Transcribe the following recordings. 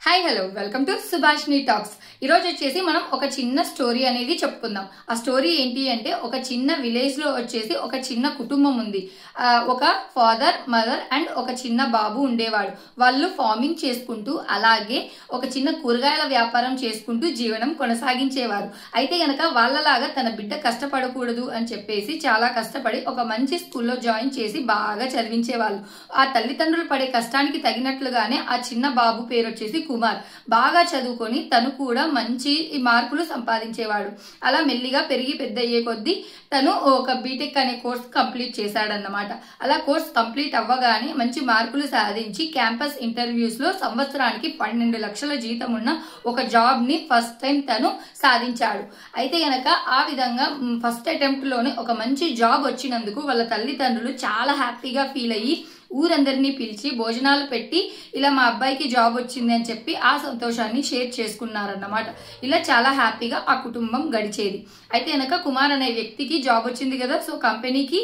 Hi hello welcome to Subhashini talks. ఈరోజు వచ్చేసి మనం ఒక చిన్న స్టోరీ అనేది చెప్పుకుందాం. ఆ స్టోరీ ఏంటి అంటే, ఒక చిన్న విలేజ్ లో వచ్చేసి ఒక చిన్న కుటుంబం ఉంది. ఒక ఫాదర్, మదర్ అండ్ ఒక చిన్న బాబు ఉండేవాడు. వాళ్ళు ఫార్మింగ్ చేసుకుంటూ అలాగే ఒక చిన్న కూరగాయల వ్యాపారం చేసుకుంటూ జీవనం కొనసాగించేవారు. అయితే గనక వాళ్ళలాగా తన బిడ్డ కష్టపడకూడదు అని చెప్పేసి చాలా కష్టపడి ఒక మంచి స్కూల్లో జాయిన్ చేసి బాగా చదివించేవాళ్ళు. ఆ తల్లిదండ్రులు పడే కష్టానికి తగినట్లుగానే ఆ చిన్న బాబు పేరు వచ్చేసి కుమార్. బాగా చదువుకొని తను కూడా మంచి మార్కులు సంపాదించేవాడు. అలా మెల్లిగా పెరిగి పెద్ద అయ్యే కొద్దీ తను ఒక బీటెక్ అనే కోర్స్ కంప్లీట్ చేశాడన్నమాట. అలా కోర్స్ కంప్లీట్ అవ్వగానే మంచి మార్కులు సాధించి క్యాంపస్ ఇంటర్వ్యూస్ లో సంవత్సరానికి 12 లక్షల జీతం ఉన్న ఒక జాబ్ ని ఫస్ట్ టైం తను సాధించాడు. అయితే గనక ఆ విధంగా ఫస్ట్ అటెంప్ట్ లోనే ఒక మంచి జాబ్ వచ్చినందుకు వాళ్ళ తల్లిదండ్రులు చాలా హ్యాపీగా ఫీల్ అయ్యి ఊరందరినీ పిలిచి భోజనాలు పెట్టి ఇలా మా అబ్బాయికి జాబ్ వచ్చింది అని చెప్పి ఆ సంతోషాన్ని షేర్ చేసుకున్నారన్నమాట. ఇలా చాలా హ్యాపీగా ఆ కుటుంబం గడిచేది. అయితే కనుక కుమార్ అనే వ్యక్తికి జాబ్ వచ్చింది కదా, సో కంపెనీకి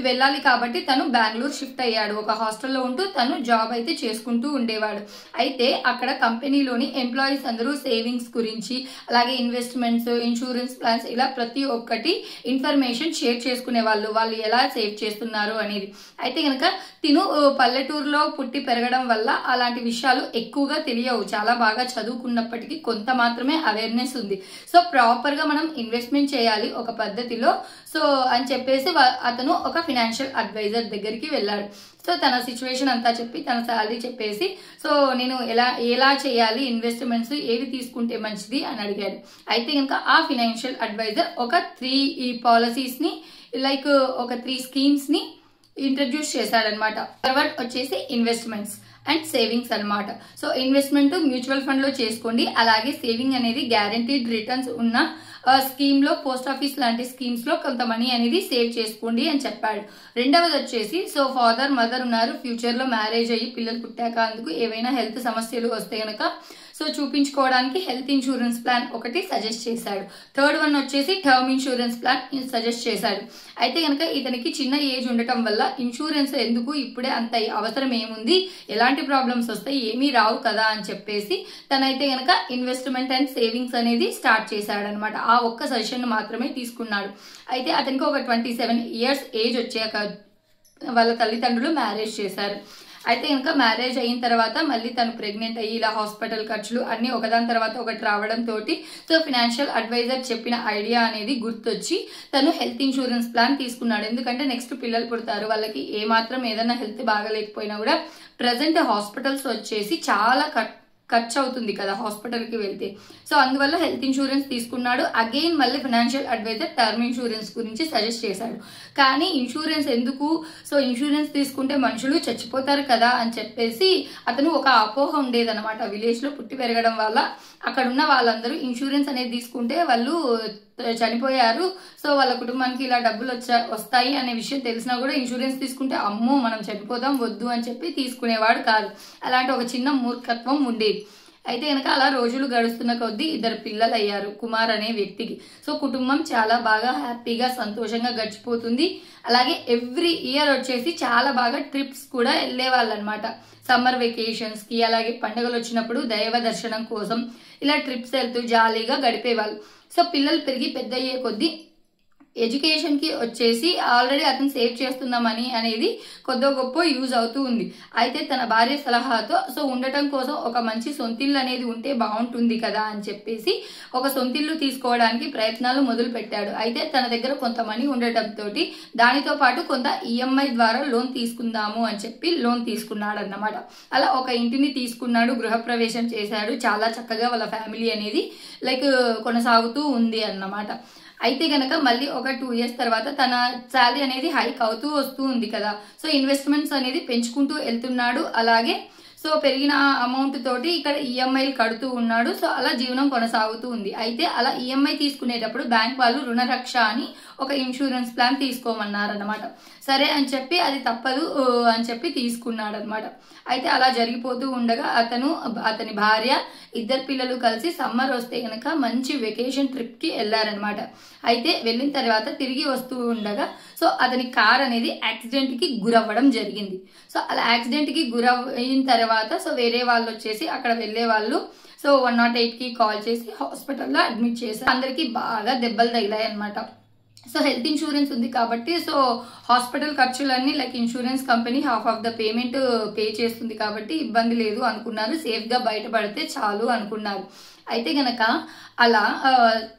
వెళ్ళాలి కాబట్టి తను బెంగళూరు షిఫ్ట్ అయ్యాడు. ఒక హాస్టల్లో ఉంటూ తను జాబ్ అయితే చేసుకుంటూ ఉండేవాడు. అయితే అక్కడ కంపెనీలోని ఎంప్లాయీస్ అందరూ సేవింగ్స్ గురించి అలాగే ఇన్వెస్ట్మెంట్స్, ఇన్సూరెన్స్ ప్లాన్స్ ఇలా ప్రతి ఒక్కటి ఇన్ఫర్మేషన్ షేర్ చేసుకునే వాళ్ళు ఎలా సేవ్ చేస్తున్నారు అనేది. అయితే కనుక తిను పల్లెటూరులో పుట్టి పెరగడం వల్ల అలాంటి విషయాలు ఎక్కువగా తెలియవు. చాలా బాగా చదువుకున్నప్పటికీ కొంత మాత్రమే అవేర్నెస్ ఉంది. సో ప్రాపర్ గా మనం ఇన్వెస్ట్మెంట్ చేయాలి ఒక పద్ధతిలో, సో అని చెప్పేసి అతను ఒక ఫైనాన్షియల్ అడ్వైజర్ దగ్గరికి వెళ్ళాడు. సో తన సిచ్యువేషన్ అంతా చెప్పి తన శాలరీ చెప్పేసి, సో నేను ఎలా చేయాలి, ఇన్వెస్ట్మెంట్స్ ఏవి తీసుకుంటే మంచిది అని అడిగాడు. అయితే కనుక ఆ ఫైనాన్షియల్ అడ్వైజర్ ఒక 3 పాలసీస్ ని లైక్ ఒక 3 స్కీమ్స్ ని ఇంట్రడ్యూస్ చేశాడనమాట. తర్వాత వచ్చేసి ఇన్వెస్ట్మెంట్స్ అండ్ సేవింగ్స్ అనమాట. సో ఇన్వెస్ట్మెంట్ మ్యూచువల్ ఫండ్ లో చేసుకోండి, అలాగే సేవింగ్ అనేది గ్యారంటీడ్ రిటర్న్స్ ఉన్న స్కీమ్ లో, పోస్ట్ ఆఫీస్ లాంటి స్కీమ్స్ లో కొంత మనీ అనేది సేవ్ చేసుకోండి అని చెప్పాడు. రెండవది వచ్చేసి, సో ఫాదర్ మదర్ ఉన్నారు, ఫ్యూచర్ లో మ్యారేజ్ అయ్యి పిల్లలు పుట్టాక అందుకు ఏవైనా హెల్త్ సమస్యలు వస్తే గనక సో చూపించుకోవడానికి హెల్త్ ఇన్సూరెన్స్ ప్లాన్ ఒకటి సజెస్ట్ చేశాడు. థర్డ్ వన్ వచ్చేసి టర్మ్ ఇన్సూరెన్స్ ప్లాన్ సజెస్ట్ చేశాడు. అయితే కనుక ఇతనికి చిన్న ఏజ్ ఉండటం వల్ల ఇన్సూరెన్స్ ఎందుకు, ఇప్పుడే అంత అవసరం ఏముంది, ఎలాంటి ప్రాబ్లమ్స్ వస్తాయి, ఏమీ రావు కదా అని చెప్పేసి తనైతే గనక ఇన్వెస్ట్మెంట్ అండ్ సేవింగ్స్ అనేది స్టార్ట్ చేశాడు అనమాట. ఆ ఒక్క సజెషన్ మాత్రమే తీసుకున్నాడు. అయితే అతనికి ఒక 27 ఇయర్స్ ఏజ్ వచ్చాక వాళ్ళ తల్లిదండ్రులు మ్యారేజ్ చేశారు. అయితే ఇంకా మ్యారేజ్ అయిన తర్వాత మళ్ళీ తను ప్రెగ్నెంట్ అయ్యి ఇలా హాస్పిటల్ ఖర్చులు అన్ని ఒకదాని తర్వాత ఒకటి రావడం తోటి సో ఫైనాన్షియల్ అడ్వైజర్ చెప్పిన ఐడియా అనేది గుర్తొచ్చి తను హెల్త్ ఇన్సూరెన్స్ ప్లాన్ తీసుకున్నాడు. ఎందుకంటే నెక్స్ట్ పిల్లలు పుడతారు, వాళ్ళకి ఏ మాత్రం ఏదైనా హెల్త్ బాగలేకపోయినా కూడా ప్రజెంట్ హాస్పిటల్స్ వచ్చేసి చాలా ఖర్చు అవుతుంది కదా హాస్పిటల్ కి వెళ్తే. సో అందువల్ల హెల్త్ ఇన్సూరెన్స్ తీసుకున్నాడు. అగైన్ మళ్ళీ ఫైనాన్షియల్ అడ్వైజర్ టర్మ్ ఇన్సూరెన్స్ గురించి సజెస్ట్ చేశాడు. కానీ ఇన్సూరెన్స్ ఎందుకు, సో ఇన్సూరెన్స్ తీసుకుంటే మనుషులు చచ్చిపోతారు కదా అని చెప్పేసి అతను ఒక అపోహ ఉండేదన్నమాట. విలేజ్ లో పుట్టి పెరగడం వల్ల అక్కడ ఉన్న వాళ్ళందరూ ఇన్సూరెన్స్ అనేది తీసుకుంటే వాళ్ళు చనిపోయారు, సో వాళ్ళ కుటుంబానికి ఇలా డబ్బులు వస్తాయి అనే విషయం తెలిసినా కూడా ఇన్సూరెన్స్ తీసుకుంటే అమ్మో మనం చనిపోదాం వద్దు అని చెప్పి తీసుకునేవాడు కాదు. అలాంటి ఒక చిన్న మూర్ఖత్వం ఉండేది. అయితే కనుక అలా రోజులు గడుస్తున్న కొద్దీ 2 పిల్లలు అయ్యారు కుమార్ అనే వ్యక్తికి. సో కుటుంబం చాలా బాగా హ్యాపీగా సంతోషంగా గడిచిపోతుంది. అలాగే ఎవ్రీ ఇయర్ వచ్చేసి చాలా బాగా ట్రిప్స్ కూడా వెళ్ళేవాళ్ళు అనమాట. సమ్మర్ వెకేషన్స్ కి అలాగే పండుగలు వచ్చినప్పుడు దైవ దర్శనం కోసం ఇలా ట్రిప్స్ వెళ్తూ జాలీగా గడిపేవాళ్ళు. సో పిల్లలు పెరిగి పెద్ద అయ్యే కొద్దీ ఎడ్యుకేషన్ కి వచ్చేసి ఆల్రెడీ అతను సేవ్ చేస్తున్న మనీ అనేది కొద్దో గొప్ప యూజ్ అవుతూ ఉంది. అయితే తన భార్య సలహాతో సో ఉండటం కోసం ఒక మంచి సొంతిల్లు అనేది ఉంటే బాగుంటుంది కదా అని చెప్పేసి ఒక సొంతిల్లు తీసుకోవడానికి ప్రయత్నాలు మొదలు పెట్టాడు. అయితే తన దగ్గర కొంత మనీ ఉండటంతో దానితో పాటు కొంత ఈఎంఐ ద్వారా లోన్ తీసుకుందాము అని చెప్పి లోన్ తీసుకున్నాడు అన్నమాట. అలా ఒక ఇంటిని తీసుకున్నాడు, గృహప్రవేశం చేశాడు. చాలా చక్కగా వాళ్ళ ఫ్యామిలీ అనేది లైక్ కొనసాగుతూ ఉంది అన్నమాట. అయితే గనక మళ్ళీ ఒక 2 ఇయర్స్ తర్వాత తన శాలరీ అనేది హైక్ అవుతూ వస్తూ ఉంది కదా, సో ఇన్వెస్ట్మెంట్స్ అనేది పెంచుకుంటూ వెళ్తున్నాడు. అలాగే సో పెరిగిన అమౌంట్ తోటి ఇక్కడ ఈఎంఐలు కడుతూ ఉన్నాడు. సో అలా జీవనం కొనసాగుతూ ఉంది. అయితే అలా ఈఎంఐ తీసుకునేటప్పుడు బ్యాంక్ వాళ్ళు రుణరక్ష అని ఒక ఇన్సూరెన్స్ ప్లాన్ తీసుకోమన్నారనమాట. సరే అని చెప్పి అది తప్పదు అని చెప్పి తీసుకున్నాడు అనమాట. అయితే అలా జరిగిపోతూ ఉండగా అతని భార్య, ఇద్దరు పిల్లలు కలిసి సమ్మర్ వస్తే గనక మంచి వెకేషన్ ట్రిప్ కి వెళ్ళారనమాట. అయితే వెళ్ళిన తర్వాత తిరిగి వస్తూ ఉండగా సో అతని కార్ అనేది యాక్సిడెంట్ కి గురవ్వడం జరిగింది. సో అలా యాక్సిడెంట్ కి గురయిన తర్వాత సో వేరే వాళ్ళు వచ్చేసి అక్కడ వెళ్లే వాళ్ళు సో 108 కి కాల్ చేసి హాస్పిటల్లో అడ్మిట్ చేశారు. అందరికి బాగా దెబ్బలు తగిలాయి అనమాట. సో హెల్త్ ఇన్సూరెన్స్ ఉంది కాబట్టి సో హాస్పిటల్ ఖర్చులన్నీ like insurance company half of the payment pay చేస్తుంది కాబట్టి ఇబ్బంది లేదు అనుకున్నారు. సేఫ్ గా బయటపడితే చాలు అనుకున్నారు. అయితే గనక అలా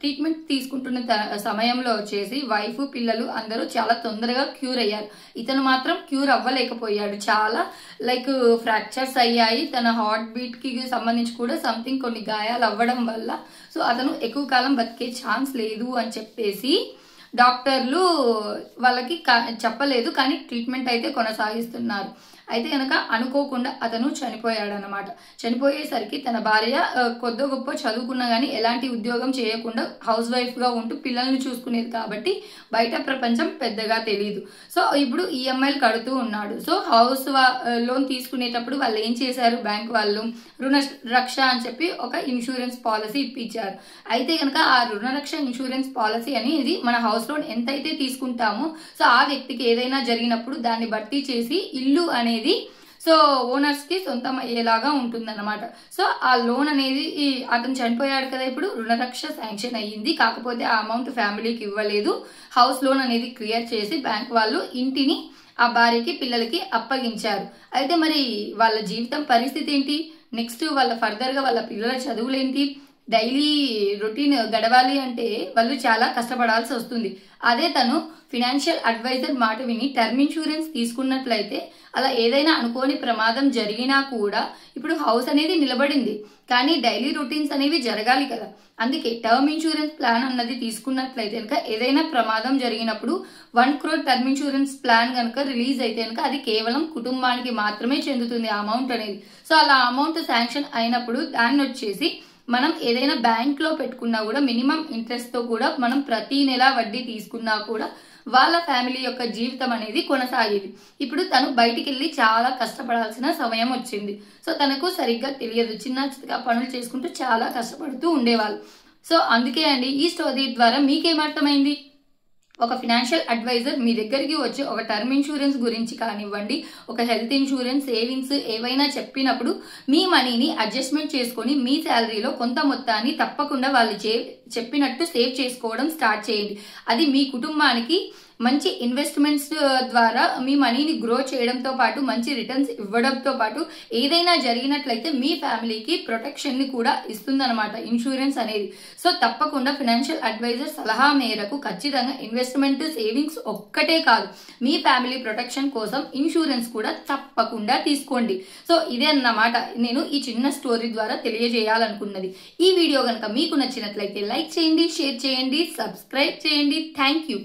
ట్రీట్మెంట్ తీసుకుంటున్న సమయంలో వచ్చేసి వైఫ్, పిల్లలు అందరూ చాలా తొందరగా క్యూర్ అయ్యారు. ఇతను మాత్రం క్యూర్ అవ్వలేకపోయాడు. చాలా లైక్ ఫ్రాక్చర్స్ అయ్యాయి. తన హార్ట్ బీట్ కి సంబంధించి కూడా సంథింగ్ కొన్ని గాయాలు అవ్వడం వల్ల సో అతను ఎక్కువ కాలం బతికే ఛాన్స్ లేదు అని చెప్పేసి డాక్టర్లు వాళ్ళకి చెప్పలేదు, కానీ ట్రీట్మెంట్ అయితే కొనసాగిస్తున్నారు. అయితే కనుక అనుకోకుండా అతను చనిపోయాడు అనమాట. చనిపోయేసరికి తన భార్య కొద్ది గొప్ప చదువుకున్నా గానీ ఎలాంటి ఉద్యోగం చేయకుండా హౌస్ వైఫ్ గా ఉంటూ పిల్లల్ని చూసుకునేది కాబట్టి బయట ప్రపంచం పెద్దగా తెలియదు. సో ఇప్పుడు ఈఎంఐలు కడుతూ ఉన్నాడు. సో హౌస్ లోన్ తీసుకునేటప్పుడు వాళ్ళు ఏం చేశారు, బ్యాంక్ వాళ్ళు రుణరక్ష అని చెప్పి ఒక ఇన్సూరెన్స్ పాలసీ ఇప్పించారు. అయితే కనుక ఆ రుణరక్ష ఇన్సూరెన్స్ పాలసీ అనేది మన హౌస్ లోన్ ఎంతైతే తీసుకుంటామో సో ఆ వ్యక్తికి ఏదైనా జరిగినప్పుడు దాన్ని భర్తీ చేసి ఇల్లు అనేది సో ఓనర్స్ కి సొంతం అయ్యేలాగా ఉంటుందన్నమాట. సో ఆ లోన్ అనేది అతను చనిపోయాడు కదా, ఇప్పుడు రుణరక్ష శాంక్షన్ అయ్యింది. కాకపోతే ఆ అమౌంట్ ఫ్యామిలీకి ఇవ్వలేదు. హౌస్ లోన్ అనేది క్లియర్ చేసి బ్యాంక్ వాళ్ళు ఇంటిని ఆ భార్యకి, పిల్లలకి అప్పగించారు. అయితే మరి వాళ్ళ జీవితం పరిస్థితి ఏంటి, నెక్స్ట్ వాళ్ళ ఫర్దర్ గా వాళ్ళ పిల్లల చదువులేంటి, డైలీ రొటీన్ గడవాలి అంటే వాళ్ళు చాలా కష్టపడాల్సి వస్తుంది. అదే తను ఫినాన్షియల్ అడ్వైజర్ మాట విని టర్మ్ ఇన్సూరెన్స్ తీసుకున్నట్లయితే అలా ఏదైనా అనుకోని ప్రమాదం జరిగినా కూడా ఇప్పుడు హౌస్ అనేది నిలబడింది, కానీ డైలీ రొటీన్స్ అనేవి జరగాలి కదా. అందుకే టర్మ్ ఇన్సూరెన్స్ ప్లాన్ అన్నది తీసుకున్నట్లయితే కనుక ఏదైనా ప్రమాదం జరిగినప్పుడు 1 crore టర్మ్ ఇన్సూరెన్స్ ప్లాన్ కనుక రిలీజ్ అయితే కనుక అది కేవలం కుటుంబానికి మాత్రమే చెందుతుంది ఆ అమౌంట్ అనేది. సో అలా అమౌంట్ శాంక్షన్ అయినప్పుడు దాన్ని వచ్చేసి మనం ఏదైనా బ్యాంక్ లో పెట్టుకున్నా కూడా మినిమం ఇంట్రెస్ట్ తో కూడా మనం ప్రతి నెల వడ్డీ తీసుకున్నా కూడా వాళ్ళ ఫ్యామిలీ యొక్క జీవితం అనేది కొనసాగేది. ఇప్పుడు తను బయటికి వెళ్ళి చాలా కష్టపడాల్సిన సమయం వచ్చింది. సో తనకు సరిగ్గా తెలియదు, చిన్న చిన్నగా పనులు చేసుకుంటూ చాలా కష్టపడుతూ ఉండేవాళ్ళు. సో అందుకే అండి ఈ స్టోరీ ద్వారా మీకేమర్థమైంది, ఒక ఫినాన్షియల్ అడ్వైజర్ మీ దగ్గరికి వచ్చి ఒక టర్మ్ ఇన్సూరెన్స్ గురించి కానివ్వండి, ఒక హెల్త్ ఇన్సూరెన్స్, సేవింగ్స్ ఏవైనా చెప్పినప్పుడు మీ మనీని అడ్జస్ట్మెంట్ చేసుకొని మీ శాలరీలో కొంత మొత్తాన్ని తప్పకుండా వాళ్ళు చెప్పినట్టు సేవ్ చేసుకోవడం స్టార్ట్ చేయండి. అది మీ కుటుంబానికి మంచి ఇన్వెస్ట్మెంట్స్ ద్వారా మీ మనీని గ్రో చేయడంతో పాటు మంచి రిటర్న్స్ ఇవ్వడంతో పాటు ఏదైనా జరిగినట్లయితే మీ ఫ్యామిలీకి ప్రొటెక్షన్ ని కూడా ఇస్తుందన్నమాట ఇన్సూరెన్స్ అనేది. సో తప్పకుండా ఫైనాన్షియల్ అడ్వైజర్ సలహా మేరకు ఖచ్చితంగా ఇన్వెస్ట్మెంట్, సేవింగ్స్ ఒక్కటే కాదు, మీ ఫ్యామిలీ ప్రొటెక్షన్ కోసం ఇన్సూరెన్స్ కూడా తప్పకుండా తీసుకోండి. సో ఇదే అన్నమాట నేను ఈ చిన్న స్టోరీ ద్వారా తెలియజేయాలనుకున్నది. ఈ వీడియో కనుక మీకు నచ్చినట్లయితే లైక్ చేయండి, షేర్ చేయండి, సబ్స్క్రైబ్ చేయండి. Thank you.